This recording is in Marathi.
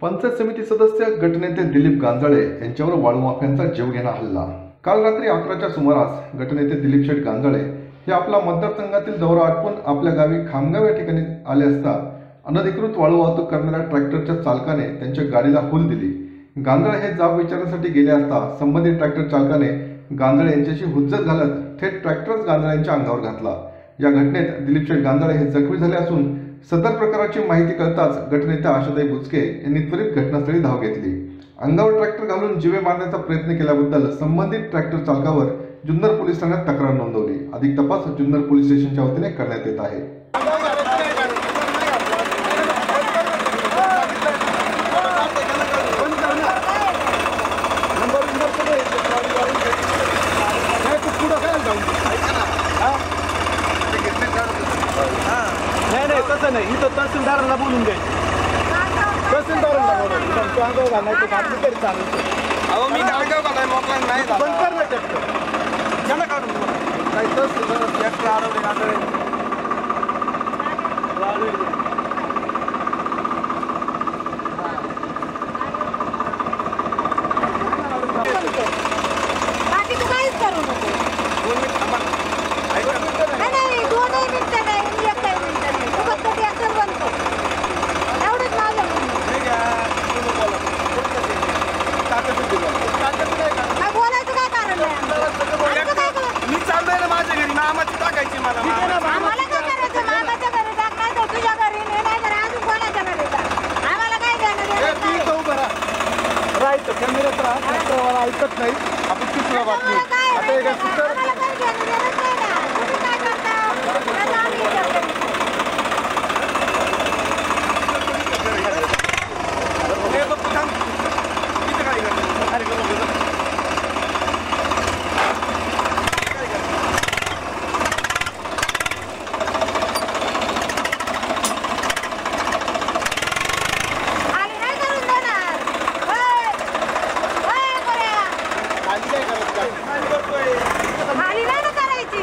पंचायत समिती सदस्य गटनेते दिलीप गांजाळे यांच्यावर वाळू माफियांचा जीवघेणा हल्ला। काल रात्री 11च्या सुमारास गटनेते दिलीप शेठ गांजाळे हे आपला मतदारसंघातील दौरा आटपून आपल्या गावी खामगाव या ठिकाणी आले असता अनधिकृत वाळू वाहतूक करणाऱ्या ट्रॅक्टरच्या चालकाने त्यांच्या गाडीला हूल दिली। गांजाळे हे जाब विचारण्यासाठी गेले असता संबंधित ट्रॅक्टर चालकाने गांजाळे यांच्याशी हुज्जत घालत थेट ट्रॅक्टरच गांजाळ्यांच्या अंगावर घातला। या घटनेत दिलीप शेठ गांजाळे हे जखमी झाले असून सदर प्रकाराची माहिती कळताच गटनेते आशाताई बुचके यांनी त्वरित घटनास्थळी धाव घेतली। अंगावर ट्रॅक्टर घालून जीवे मारण्याचा प्रयत्न केल्याबद्दल संबंधित ट्रॅक्टर चालकावर जुन्नर पोलीस ठाण्यात तक्रार नोंदवली। अधिक तपास जुन्नर पोलीस स्टेशनच्या वतीने करण्यात येत आहे। नाही तसं नाही, इथं तहसीलदारांना बोलून द्यायचं। तहसीलदारांना बोलून तो अंगावर घालायचं काम तरी चालू। अहो मी अंगावर घालाय मोकळा नाही बंद कर ना ट्रॅक्टर ज्याला काढून काही तहसीलदार ट्रॅक्टर अडवले बाकी तू काहीच करू नको। 2 मिनिट थांबा। नाही 2 मिनिटं नाही, 1 मिनिट नाही। तू फक्त ट्रॅक्टर बंद कर, एवढंच माझं म्हणणं आहे। बोलायचं काय कारण नाही? मी चाललोय ना माझ्या घरी, मामाची टाकायची मला। आम्हाला काय करायचं? मामाच्या घरी टाक, नाही तर तुझ्या घरी नाही तर अजून कोणाच्या घरी टाक। आम्हाला काय देणार? राहायचं कॅमेऱ्यात राहा, ऐकत नाही आपण तिसरा बातमी आता एका खाली नाही ना करायची।